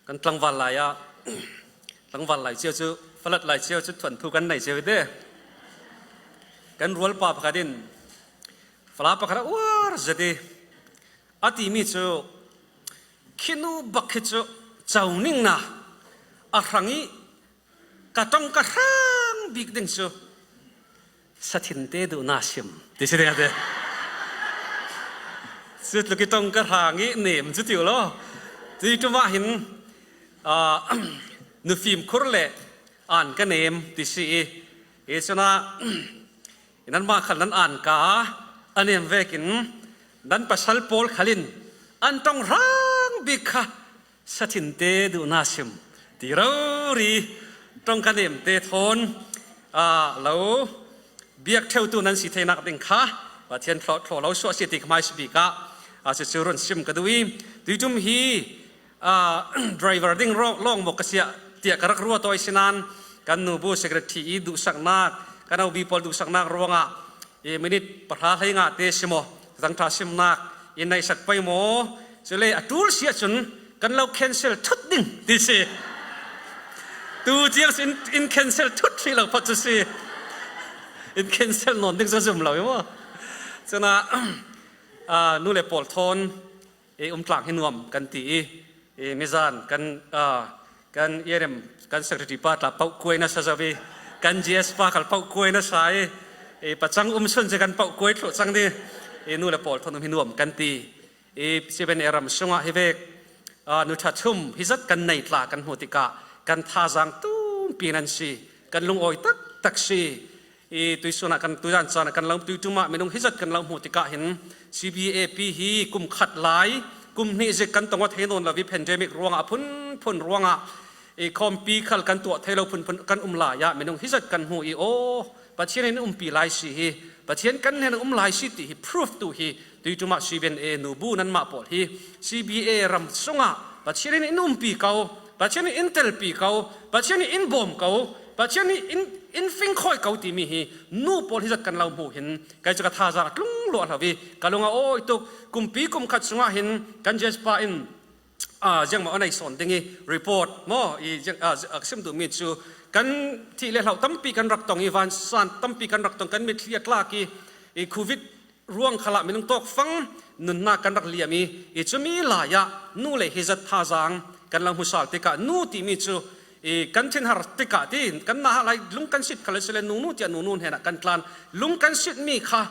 กันตั้งวันไหลอ่ะตั้งวันไหลเชียวจูฝรั่งไหลเชียวจุดฝันทุกันไหนเชียวเด้กันรัวป่าพักดินฝรั่งพักดินว้าจะดีอาทิมีจูขินูบักจูเจ้านิ่งนะอาครั้งนี้กระต้องกระทั่งบิ๊กดิ่งจูสัตินเตดูน่าชิมดิฉันเองเด้สุดลูกต้องกระทั่งนี้เนี่ยมันจะติวล้อที่จุมาเห็นนูฟิล์มคุรเล่อ่านกันเนมดิฉันเอชนะนั้นมาขันนั้นอ่านกาอันเนมเวกินนั้นปัสสัลโพลขลินอันต้องร่างบิ๊กสัตินเตดูน่าชิมที่เรารีต้องกันเนมเตทนแล้วเบียกเท่าตัวนั้นสิเทนักดิ่งค่ะว่าเทียนพลอดเราชัวร์สิติกไม่สบิกะจะเชื่อรุ่นชิมกันด้วยดูจุ่มฮีdriver ดิ่งล่องบอกเสียเตียกรักรัวตัวสินันกันนูบูเซกเรตีดูสักนักกันเอาบีพอลดูสักนักรัวงะมินิประทาให้งะเตชิโมตั้งท่าชิมนักอินในสักไปโมจะเลยตูลเสียจนกันเรา cancel ทุดดิ่งดิสิตูเจียงอิน cancel ทุดที่เราพัดจะสิอิน cancel นอนดิ่งจะจุ่มเราอยู่มั้งฉะนั้นนู่นเลยปอลทอนกลางให้นวมกันตีมิจานกันเยี่ยมกันสักทีป้าตับเป่าคุยนะซาซาบีกัน GS ป้าขับเป่าคุยนะสายปัจจังชนจะกันเป่าคุยทุกสังดีนู่นเลยปอลทอนให้นวมกันตีเซเว่นรำสงะเฮเวกนุชาชุ่มฮิจัดกันในตลากันหัวติกากันท่าจังตุ้มปีนันซีกันลุงอ้อยตักซีตุยส่วนกันตุยอันส่วนกันเราตุยจุมาไม่ต้องฮิจัดกันเราหัวติกาเห็น CBAP ฮีกุมขัดไหลกุมนี่จะกันตรงว่าเทนนเราวิแพนเดมิกรวงอ่ะพุ่นรวงอ่ะคอมปีขัดกันตัวเทเราพุ่นกันลายะไม่ต้องฮิจัดกันหัวโอปัจเจียนนี่ปีลายซีฮีปัจเจียนกันเนี่ยลายซีตีฮี proof ตัวฮีตุยจุมา CBA นูบูนั่นมาปอดฮี CBA รำสงะปัจเจียนนี่ปีเก่าปัจเจียนนี่อินเทลปีเก่าปัจเจียนนี่อินบอมเก่าปัจเจียนนี่อินฟิงคอยเก่าตีมีฮีนูปอดฮิจัดกันเราหูเห็นกันจะกระทาจากลุงหลวงเราวิกันลงโอ้ยตุกุมปีกุมขัดสงะเห็นกันเจสปาอินยังมาอันไหนสอนดิ้งรีพอร์ตมั้งซิมดูมิจูกันที่เราตั้มปีกันรักตองอีวานสันตั้มปีกันรักตองกันมีเคลียร์ลากีโควิดร่วงขลับไม่ต้องตกฟังนุนนากันรักเลียมีจะมีหลายนู่เลยฮิจัดท่าจังกันลังหุสาลติกานู่ที่มีจูกันเช่นหาติกาที่กันน่าอะไรลุงกันสิทธิ์เขาเลยเสร็จนู่ที่นู่เห็นกันกลานลุงกันสิทธิ์มีค่ะ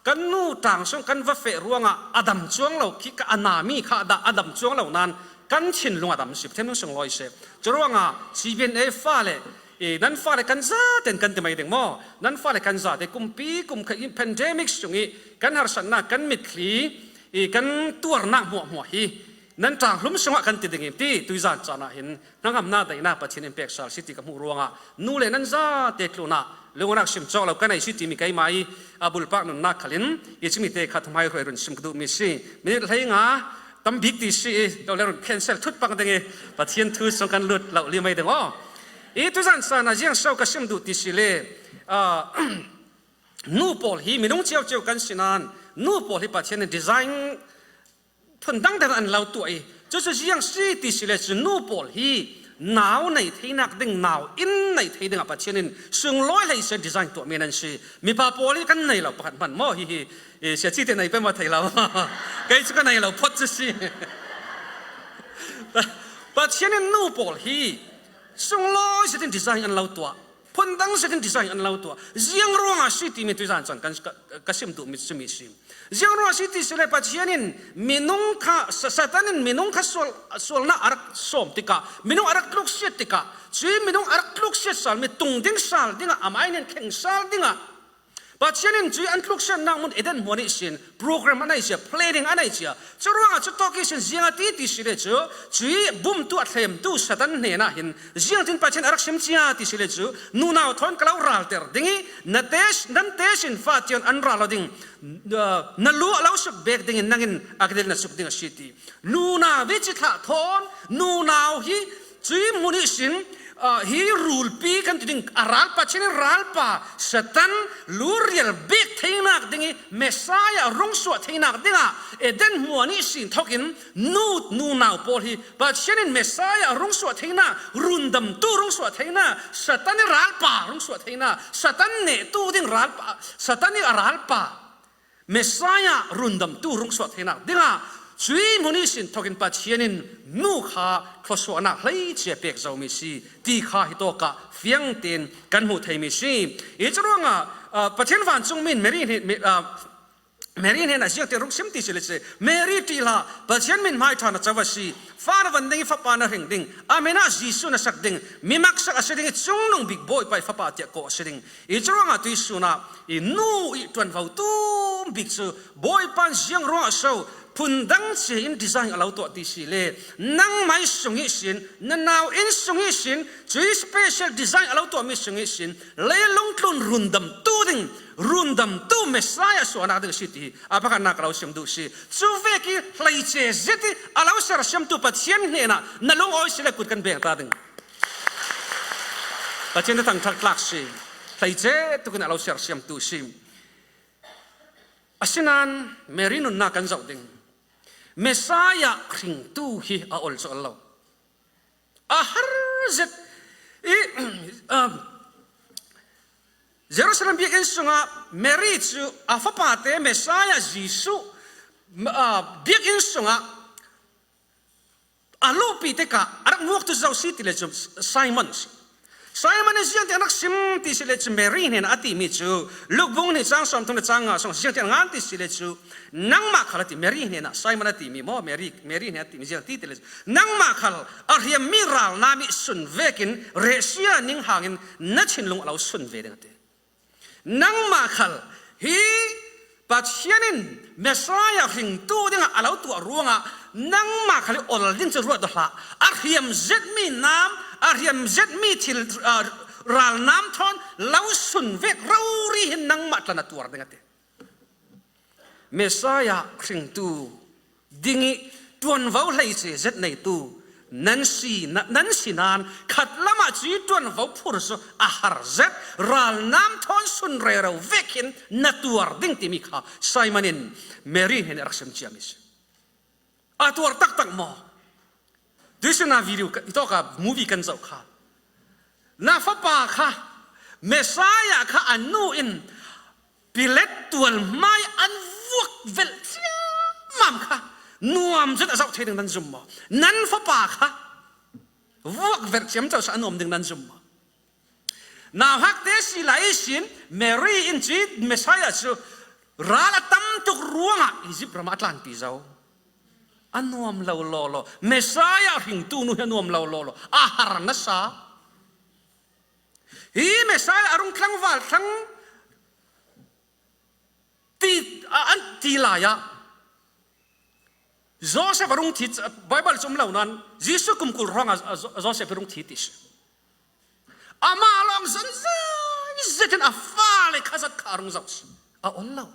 กันนู่ต่างส่วนกันว่าเฟร่วงอดัมช่วงเราคิดกันนามีค่ะอดัมช่วงเรานั้นกันชินลุงอดัมสิบเท่านั้นส่งลอยเสพจะร่วงCBAฟ้าเลยนั้นฟ้าเลยกันซาเต็นกันจะไม่ถึงมั้งนั้นฟ้าเลยกันซาแต่กุมปีกุมขยินแพนเดมิกส่งกันหาสันนักกันมิดขีกันตัวหนักหัวฮีนั้นต่างลุ่มสงะกันติดอย่างที่ตุยจานจานะเห็นนักอำนาจได้น่าปัจจัยอิมแพกซาลสิติกับมูรวงนู่เลยนั้นซาเตลุนะเรื่องนักชิมจอกเรากันในสิติมีใครไหมบุลปากนุนนักขลินยิ่งมีเตะขัดทำไมรวยรุ่นชิมกระดูมีสิมีอะไรงาตั้มบิ๊กดีสิเราเรียกแคนเซิลทุดปังตั้งปัจจัยทุดสงกันหลุดเราเรียกไม่ได้ว่าตุยจานจานะยังเศร้ากับชิมดูดีสิเลยนู่ปอลฮีมีน้องเจ้ากันสินันนู่ปอลฮีปัจจัยดีไซน์ทุนตั้งแต่อันเราตัว就是这样是的是嘞是努波ฮีหนาวในที่นักดึงหนาวอินในที่ดึงปัจจัยนั้นซึ่งร้อยเลยเสียดีไซน์ตัวมีนั่นสิมีปาโปลีกันในเราผ่านมั่วฮีเสียชีวิตในเป็นมาไทยเราใครจะกันในเราพอจะสิปัจจัยนั้น努波ฮีซึ่งร้อยเสียดีไซน์อันเราตัวพ้นตั้งเสียดีไซน์อันเราตัวยังรู้ว่าสิที่มีตัวจันกันก็สิมตัวมีสิยังรู้สิที่สุดเลยปัจจัยนั้นมินุงข้าสัตว์นั้นมินุงข้าส่วนน่ะอารักสมติกามินุงอารักลุกเสียติกาช่วยมินุงอารักลุกเสียสาลมีตุงดิ้งสาลดิ้งอ่ะไม่เนี่ยแข่งสาลดิ้งอ่ะปัจจัยนั้นช่วยอันลุกเสียนั่งมันเอเดนหัวนี่สินโปรแกรมอะไรเสีย planning อะไรเสียจะรู้ว่าจะต้องกินยังที่ที่สุดเลยช่วยบุ้มตัวเทมตัวสัตว์เนี่ยนะเห็นยังที่ปัจจัยอารักชิมที่ที่สุดเลยช่วยนู่นเอาทอนกล่าวรัลเตอร์ดิ้งนั่นเตชินฟาติอันอันรัลดิ้งนั่นรู้เราสุกเบกดิ้งนั่งอินอักเดลนั่นสุกดิ้งสิทธินู่นเอาวิจิตรทอนนู่นเอาฮีช่วยมุนิสิน hi rule pi kan ting aral pa chen ral pa satan lurial big theinak dingi Messiah rong suat theinak dinga eden muani sin thokin nu naw pol hi pa chen Messiah rong suat theina rundam tu rong suat theina satan ral pa rong suat theina satan ne tu ding ral pa satan ni aral pa Messiah rundam tu rong suat theina dinga Sui munisin tokin pa chianin nu kha kloswana hlei che pek zo mi si ti kha hitoka fiang tin kan mu thei mi si e chronga pathen wan chung min meri he na siak te ruk sim ti sile che meri ti la pathen min mai thana chawasi far van ding fa pa na ring ding amena jisu na sak ding mimak sak asiding chung nong big boy pai fa pa tia ko asiding e chronga tu suna i nu i twan vau tu big su boy pan siang ro so Pundang sin design alau to ti sile nang mai sungi sin nanau in sungi sin chui special design alau to mi sungi sin le long tlon rundam tu Messiah so na de city apakah nak lau sim du si chu veki hlei che zeti alau sar sim tu pathian he na nalong oi sile kut kan be ta ding pathian tang thak lak si hlei che tu kan alau sar sim tu sim asinan merinun na kan zau ding Messiah ring tu hi a ol so Allah ahar zet Jerusalem bikin sunga Mary chu afapate Messiah Jisu bikin sunga alupi teka arak muak tu zau city le Simon is yang tiang nak sim ti sile chu Mary nen ati mi chu lukbung ni chang som tung na chang song siang tiang ngan ti sile chu nang ma khala ti Mary nen Simon ati mi mo Mary nen ati mi siang ti tele nang ma khal arhiam miral nami sun vekin resia ning hangin na chin lung alo sun ve deng te nang ma khal hi pathianin Messiah ring tu ding alo tu ruanga nang ma khali ol din chu ro do hla arhiam zet mi nam Arhiam zet mi til ral nam thon lau sun vek rauri hin nang mat lana tuar dengate Messiah kring tu dingi tuan vau lei se zet nei tu nan si nan khat lama chi tuan vau phur so ahar zet ral nam thon sun re ro vekin na tuar ding ti mi kha Simonin Mary hin raksam chiamis atuar tak mo This na video ito ka movie kan zau kha na fa pa kha Messiah kha anu in pilet tual mai an vuk vel mam kha nuam zet azau theding nan zum mo nan fa pa kha vuk vel chiam chau sa anom ding nan zum mo na hak te si lai sin Mary in chi Messiah chu rala tam tuk ruanga Egypt ram Atlanti zau anuam lau lolo Messiah ring tu nu anuam lau lolo ahar nasa hi Messiah arung klang wal klang ti anti laya Joseph arung ti Bible chum lau nan Jesus kumkul rong Joseph arung ti tis ama long zan zetin afale khazat kharung zaus a ollau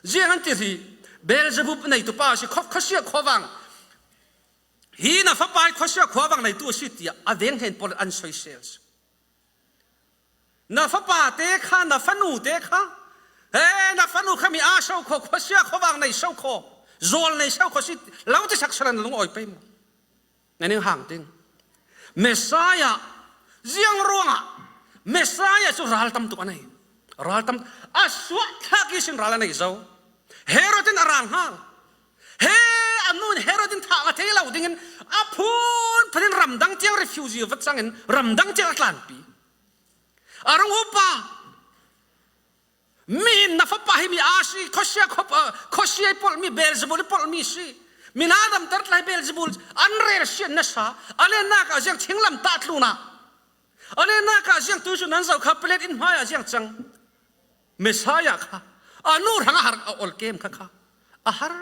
jian ti hi Beelzebub nei tu pa si khosia khowang hi na fa pai khosia khowang nei tu si tia aveng hen pol an soi sales na fa pa te kha na fa nu te kha na fa nu khami a sau kho khosia khowang nei sau kho zol nei sau kho si lau te sak salan lung oi pe mo nei hang ting Messiah ziang ronga Messiah chu ral tam tu anai ral tam aswa thaki sin ral nei zau Herodin arang hal anun Herodin tha nga thei lau dingin apun prin ramdang tiang refugee vat sangin ramdang tiang atlanpi arang upa min na fa pahi mi asi khosia pol mi Beelzebul pol mi si min adam tar lai Beelzebul anrer sien na sa ale na ka jang thinglam ta thluna ale na ka jang tu su nan zau kha plate in haya jang chang Messiah kha anur hanga har ol kem kha ahar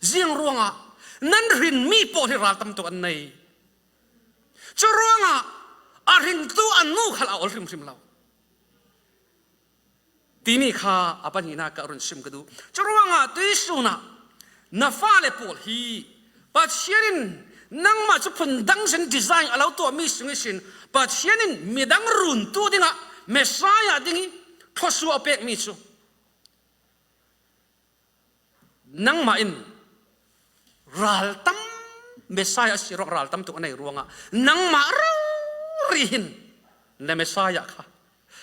ziang ruanga nan rin mi po hi ral tam to an nei chu ruanga aring tu anu khala ol rim law timi kha apan hina ka run sim kadu chu ruanga tu suna na fa le pol hi but sharing nang ma chu phun dang sen design alo to mi sungi sin pathianin midang run tu dinga Messiah dingi thosu apek mi chu nang ma in ral tam Messiah sirok ral tam tu anai ruanga nang ma rihin na Messiah kha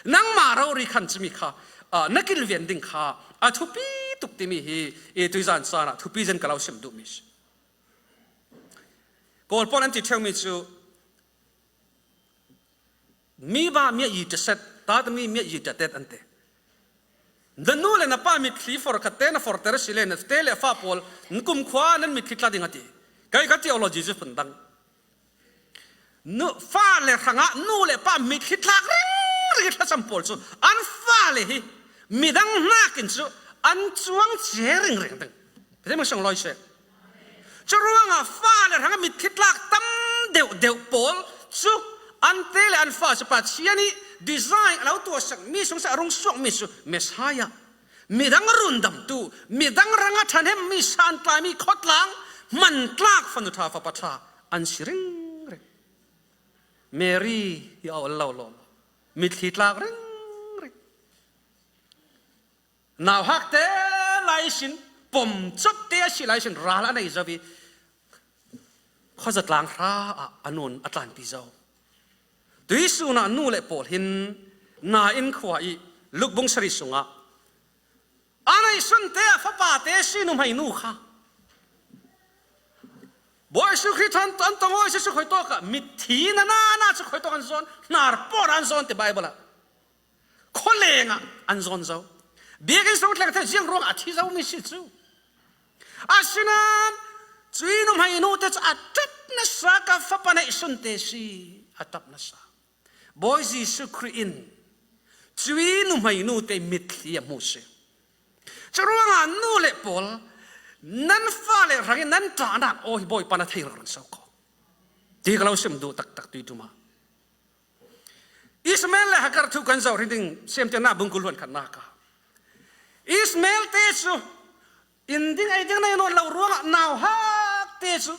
nang ma ro ri khan chimi kha nakil ven ding kha a thupi tuk ti mi hi e tuizan sana thupi zen kalau sim du mi kol pon an ti theu mi chu mi ba mi yi te set ta mi yi te tet ante danu le na pa mi thli for khatte na for ter sile na tele fa pol nkum khwa nan mi thitla ding ati kai ka theology ju pandang nu fa le thanga nu le pa mi thitla ri thla sam pol chu an fa le hi mi dang na kin chu an chuang che ring ring dang pe mo song loi se churuanga fa le thanga mi thitla tam deu pol chu an tele an fa sa pa chiani design alo to sak mi sung sa rong sok mi su Messiah midang rundam tu midang ranga thanem mi san tla mi khotlang man tlak fanu tha fa patha an siring re Mary ya Allah lo mi thitlak ring ring now hak te lai sin pom chop te si lai sin ra la nei zawi khozat lang ra anun atlan pi zo tui su na nu le pol hin na in khwai lukbung sari sunga anai sun te fa pa te sinu mai nu kha boy su khritan tan tangoi su khoi to ka mit thi na su khoi to kan zon nar por an zon te bible kholenga an zon zo biegin so tlak the jing rong a thi zo mi si chu asinan chuinu mai nu te a tet na sa ka fa pa na sun te si atap na sa boy Jesu Christ chuinu mai nu te mitlia muse churuanga nu le pol nan fa le rangi nan ta na oi boy pana thai ron so ko ti kalau sim du tak tak tu ma Ismail le hakar thu kan zo riding sem te na bungkulon kan na ka Ismail te su inding ai ding na no lo ruanga naw ha te su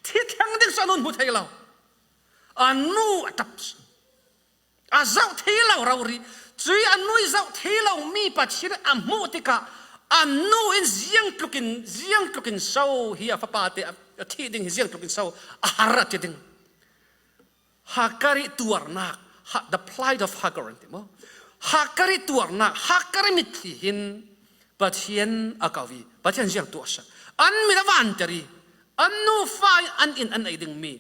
thi thang ding so non bu thai lo anu atap a zau thilo rauri chui anui zau thilo mi pachir amu tika anu in ziang plukin so hi fa pate a thi ding ziang plukin so a harat ding hakari tuarna the plight of Hagar antimo hakari tuarna hakari mithin pathian akawi pathian ziang tuasa an mi lawan tari anu fai an in an aiding mi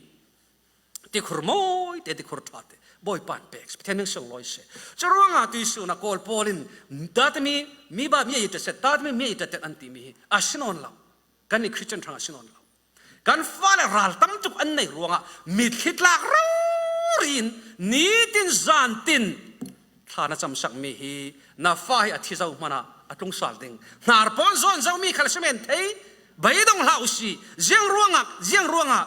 ti khurmoi te ti khurthate boy pan pex teneng song loi se charuanga tu su na kol polin datmi mi ba mi ite se tatmi mi ite tet anti mi asinon la kan ni Christian thang asinon la kan fale ral tam tuk an nei ruanga mi thitla rin ni tin zan tin thana cham sak mi hi na fa hi athi zau mana atung sal ding nar pon zon zau mi khal semen thei baidong la usi jiang ruanga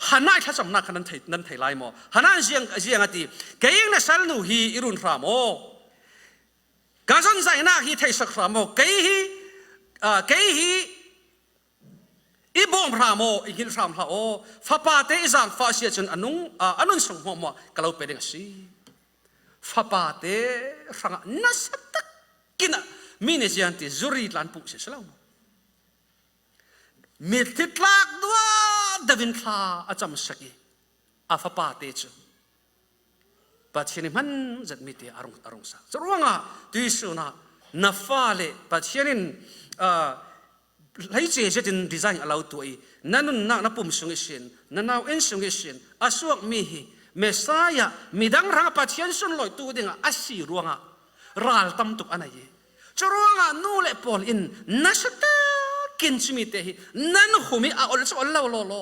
hanai tha cham na khan nan thei lai mo hanan jiang ati keing na sal nu hi irun ramo gazon zai na hi thei sak ramo kei hi ibom ramo igil ram ha o fa pa te izang fa sia chun anun song mo kalau pedeng si fa pa te ranga nasatak kina mine jianti zuri lan pu se salam mititlak dua davin kha acham saki afa pa te chu pathiani man zat mi te arung sa ruanga tisu na fale pathianin lai che jetin design allow to ai nanun na pum sung isin nanaw en sung isin asuak mi hi Messiah midang rang pathian sun loi tu dinga asi ruanga ral tam tuk anai churuanga nu le pol in nasata kin chimi te hi nan humi a ol so lo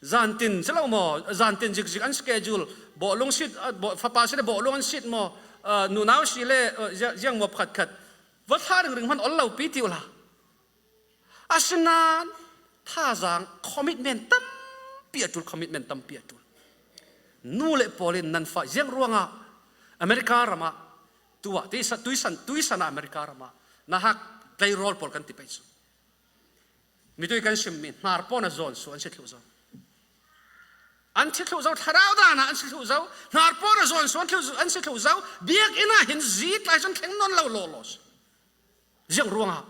zantin selo mo zantin jik an schedule bo long sit bo fa pa se bo long sit mo nu naw si le jang mo khat wa tha ring man ol lo pi ti ola asnan tha jang commitment tam pi atul nu le polin nan fa jang ruanga America rama tua tuisan America rama na hak play role pol kan ti paisu มีด้วยกันชิมมินนาร์ปอนะโซนส่วนเชิดลูกเจ้าอันเชิดลูกเจ้าทาราวดานะอันเชิดลูกเจ้านาร์ปอนะโซนส่วนอันเชิดลูกเจ้าเบียกอินะเห็นจีตไลจนแข็งนอนเล่าโลลสยังรัวงะ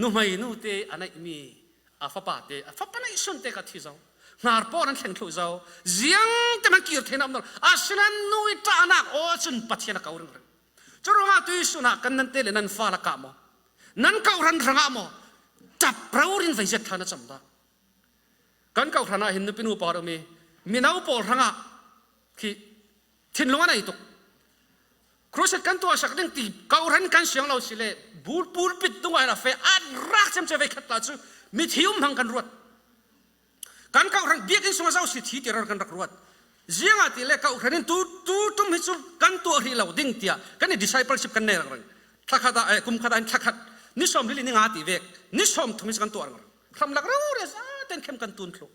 นู่ไม่นู่เตอันไหนมีอาฟ้าป่าเตอาฟ้าป่าไหนสุนเตกัดที่เจ้านาร์ปอนั้นแข็งลูกเจ้ายังแต่มันเกี่ยวเทนำนออาศินันนู่อิตานักโอ้จุนปัจเจนักเอาเรื่องจรัวงะตุยสุนักกันนั่นเตเลนันฟ้าละกามอนั่นเก่ารันรังอะมอจับเราเรียนไฟเจ็ดท่านะจำได้กันเก่าท่านะเห็นนึกเป็นอุปาร์มีน้าอุปาร์รังอะที่ทิ้งลงอะไรตุกครูเสกกันตัวสักเรื่องตีเก่ารันกันเสียงเราสิเล่บูดปิดตัวอะไรเฟอัดรักจำจะไปขัดตาจูมีทิวมังกันรวดกันเก่ารันเบียกินสมัยเจ้าสิทธิที่เรากันรักรวดเสียงอะที่เล่เก่ารันตุ้มหิจูกันตัวที่เราดิ้งเตียกันนี่ discipleship กันเนี่ยรังทักขัดกุมขัดอันทักขัดนิสมลิลินิงาติเวกนิสมทุมิสกันตัวรังทำหลักเราเรศเต็นเข้มกันตุนคลุ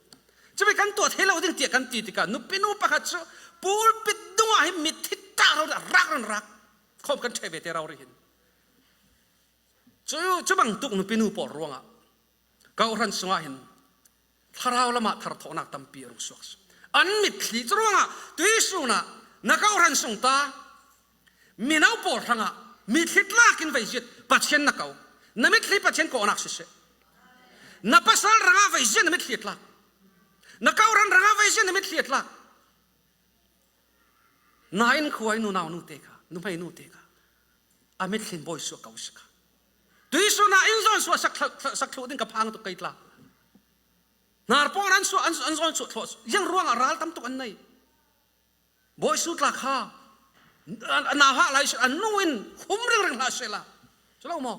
จะไปกันตัวที่เราดิ้งเตียกันตีติกันนุปินุปะขัดจูปูลปิดดวงให้มิดทิตาเรารักคบกันเทเวเตเราเห็นจะบังตุกนุปินุปอรวงอ่ะเก่ารันสงเห็นทาราวละมาทารทอนักตั้มปีรุสวกอันมิดที่จรวงอ่ะตุยสุนะนักเก่ารันสงตามีน้าปอรังอ่ะมีทิตลากินไว้จิตปัจเจนนักเอาน้ำมิดที่ปัจเจนก็อนักเสียนับภาษารังอาไว้จิตน้ำมิดที่ละนักเก่ารันรังอาไว้จิตน้ำมิดที่ละนายนคุยนูนาวนูเตกะนูไม่นูเตกะอามิดที่บอยสุกเอาสิกะตุยสุนะอินซอนสุสักทุดินกับพังตุกไกตละนาร์ปอนันสุอันซอนสุยังร่วงอาราลตั้มตุกอันไหนบอยสุตละข้านาฮะไลส์อันนู้นหุ่มเรื่องลาเซล่าจะเล่ามั้ง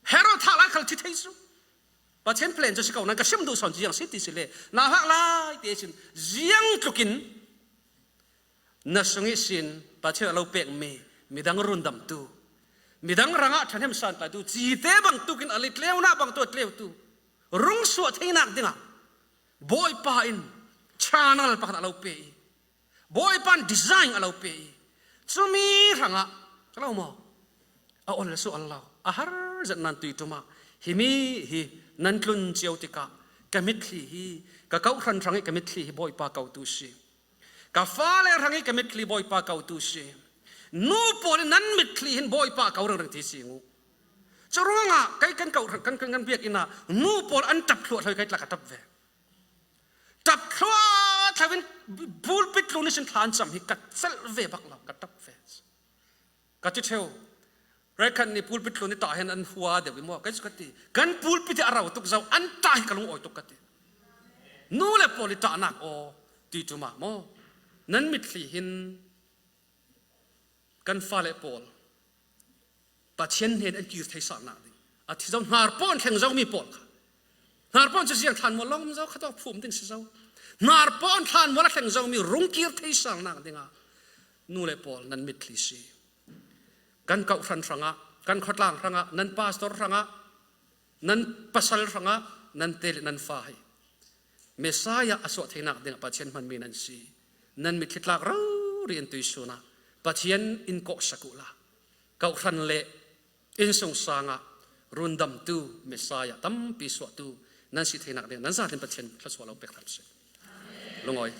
เฮโร่ท่าไลคัลที่เทสุปัจเจนเพลนจะสิเขานั่นก็ชิมดูสอนจียังสิติสิเลนาฮะไลเดชินยังทุกินนัสงิสินปัจเจนเราเปกมีดังรุนดำตูมีดังรังอ่ะฉันเห็นสันตาตูจีเตบังตุกินอลิตเลวนะบังตัวเลวตูรุ่งสวดให้นักdingaบอยปาอินชานัลปักเราเปย์บอยปันดีไซน์เราเปย์สุมีรังอ่ะเราโม่เอาอัลลอฮฺสุอัลลอฮฺอาหารจันนันตุยตุมาฮิมีฮินันตุนเจียวติกะกะมิดลีฮิกะเก้ารันรังกะมิดลีฮิบอยปาเก้าตุชีกะฟ้าเลรังกะมิดลีบอยปาเก้าตุชีนูปอลนั้นมิดลีหินบอยปาเก้ารังที่สิงูจะรู้งะใครกันเก้ากันเบียกอินะนูปอลอันจับขวดเลยใครตะกัดตับเวจับขวดทวินบูลปิดลูนิสินทานจำฮิกัดเซลเวบักเรากัดตับเวกัดจิตเทวเรคันนี่บูลปิดลูนิต่อเห็นอันหัวเดี๋ยววิมัวกันสุกติกันบูลปิดที่เราตุกเจ้าอันตายกันลงอ่อยตุกตินูเล่ปอลิตานักโอตีตุมาโมนั้นมิดลีหินกันฟ้าเล่ปอลปัจเจนเห็นอันยืดไทยสารนาดิอาทิตย์เจ้าหาร์ปอนแข่งเจ้ามีปอลค่ะหาร์ปอนจะเสียงทานมอลล์เจ้าข้าต้องภูมิถึงเจ้าหาร์ปอนทานมอลล์แข่งเจ้ามีรุ่งเกียรติไทยสารนาดิงะนูเล่ปอลนั้นมิดลีซีกันเก่าฟันรังะกันขัดล่างรังะนั้นพาสตอร์รังะนั้นปัสสาวะรังะนั้นเตลนั้นฟ้าให้เมสายาอสวดให้นักดิงะปัจเจนมันมีนันซีนั้นมิดทิดลากเราเรียนตุยสุนะปัจเจนอินโกสกุลาเก่าฟันเละอินสงสางะรุนดำตูเมสายาตั้มปีสวดตูนั้นสิให้นักดิงะนั้นซาดินปัจเจนพระสวดเราเปิดทับเสลงอ้อย